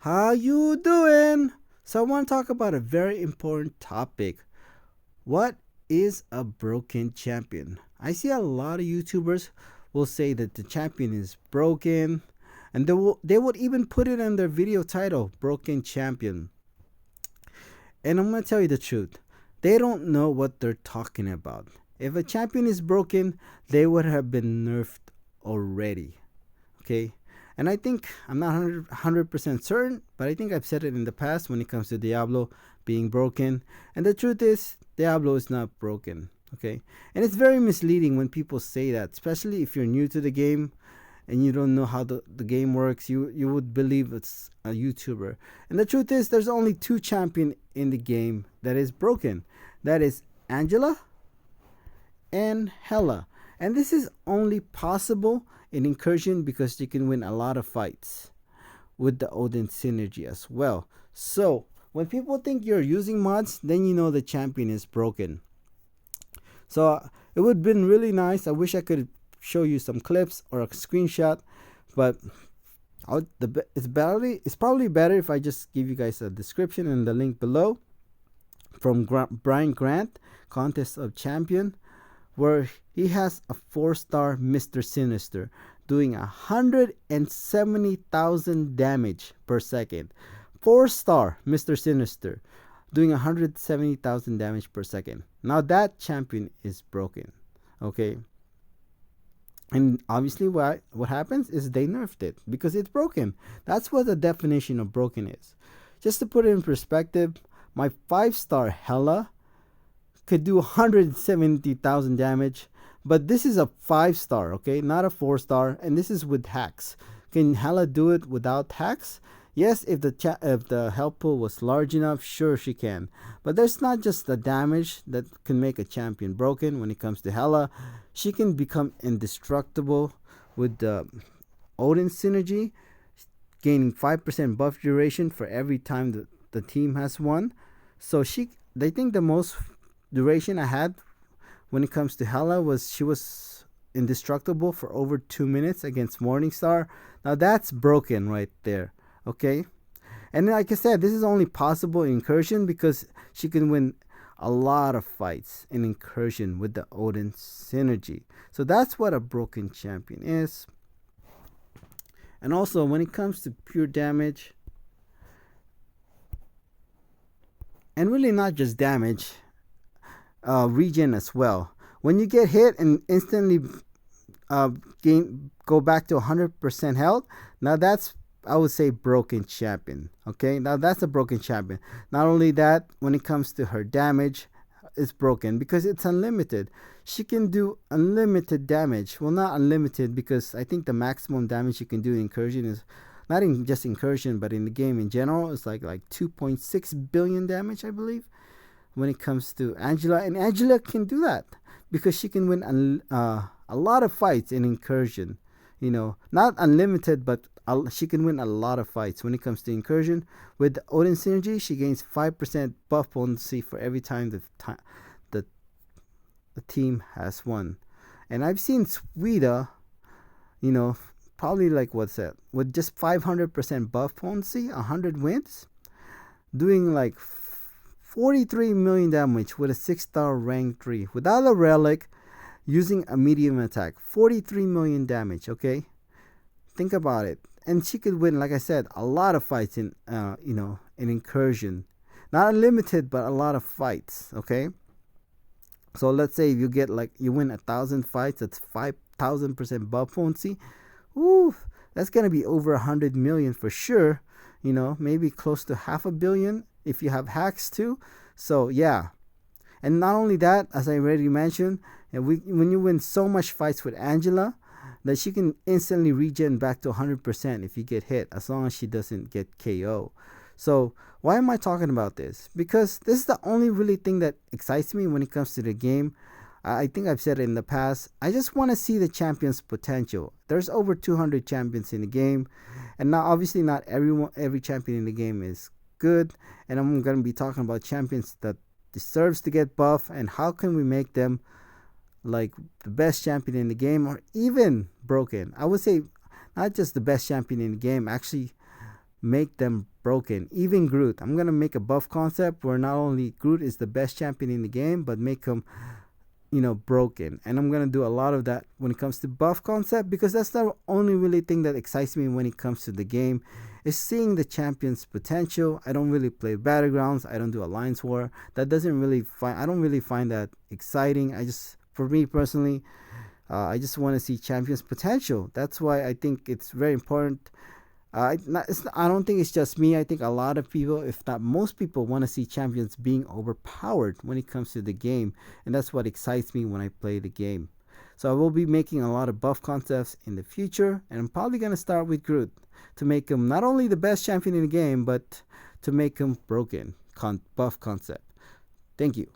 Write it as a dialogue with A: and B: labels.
A: How you doing? So I want to talk about a very important topic. What is a broken champion? I see a lot of YouTubers will say that the champion is broken, and they would even put it in their video title, broken champion. And I'm going to tell you the truth. They don't know what they're talking about. If a champion is broken, they would have been nerfed already. Okay? And I think, I'm not 100% certain, but I think I've said it in the past when it comes to Diablo being broken. And the truth is, Diablo is not broken. Okay? And it's very misleading when people say that, especially if you're new to the game and you don't know how the game works. You would believe it's a YouTuber. And the truth is, there's only two champion in the game that is broken. That is Angela and Hela. And this is only possible in Incursion because you can win a lot of fights with the Odin synergy as well. So when people think you're using mods, then you know the champion is broken. So it would have been really nice. I wish I could show you some clips or a screenshot, but it's probably better if I just give you guys a description and the link below from Brian Grant, Contest of Champion, where he has a 4-star Mr. Sinister doing 170,000 damage per second. 4-star Mr. Sinister doing 170,000 damage per second. Now that champion is broken. Okay. And obviously what happens is they nerfed it because it's broken. That's what the definition of broken is. Just to put it in perspective, my 5-star Hela could do 170,000 damage, but this is a 5-star, okay, not a 4-star, and this is with hacks. Can Hela do it without hacks? Yes, if the health pool was large enough, sure she can. But there's not just the damage that can make a champion broken. When it comes to Hela, she can become indestructible with the Odin synergy, gaining 5% buff duration for every time the team has won. So they think the most duration I had when it comes to Hela was she was indestructible for over 2 minutes against Morningstar. Now that's broken right there. Okay, and like I said, this is only possible in Incursion because she can win a lot of fights in Incursion with the Odin synergy. So that's what a broken champion is. And also when it comes to pure damage, and really not just damage, regen as well. When you get hit and instantly go back to 100% health, now that's, I would say, broken champion. Okay, now that's a broken champion. Not only that, when it comes to her damage, it's broken because it's unlimited. She can do unlimited damage. Well, not unlimited, because I think the maximum damage you can do in Incursion is not in just Incursion, but in the game in general, it's like 2.6 billion damage, I believe, when it comes to Angela. And Angela can do that because she can win a lot of fights in Incursion. You know, not unlimited, but she can win a lot of fights when it comes to Incursion. With the Odin synergy, she gains 5% buff potency for every time the team has won. And I've seen Suida, you know, probably like, what's that, with just 500% buff potency, 100 wins, doing like 43 million damage with a 6-star rank 3 without a relic, using a medium attack. 43 million damage. Okay, think about it. And she could win, like I said, a lot of fights in in Incursion. Not unlimited, but a lot of fights. Okay, so let's say you win 1,000 fights, that's 5,000% buff potency. Ooh, that's gonna be over 100 million for sure. You know, maybe close to half a billion if you have hacks too. So yeah. And not only that, as I already mentioned, when you win so much fights with Angela, that she can instantly regen back to 100% if you get hit, as long as she doesn't get KO. So why am I talking about this? Because this is the only really thing that excites me when it comes to the game. I think I've said it in the past. I just want to see the champion's potential. There's over 200 champions in the game, and now obviously not every champion in the game is good. And I'm going to be talking about champions that deserves to get buff, and how can we make them like the best champion in the game, or even broken. I would say not just the best champion in the game, actually make them broken. Even Groot. I'm gonna make a buff concept where not only Groot is the best champion in the game, but make him, broken. And I'm gonna do a lot of that when it comes to buff concept, because that's the only really thing that excites me when it comes to the game, is seeing the champion's potential. I don't really play battlegrounds. I don't do alliance war. That doesn't really find. I don't really find that exciting. For me personally, I just want to see champions potential. That's why I think it's very important. I don't think it's just me. I think a lot of people, if not most people, want to see champions being overpowered when it comes to the game. And that's what excites me when I play the game. So I will be making a lot of buff concepts in the future. And I'm probably going to start with Groot to make him not only the best champion in the game, but to make him broken buff concept. Thank you.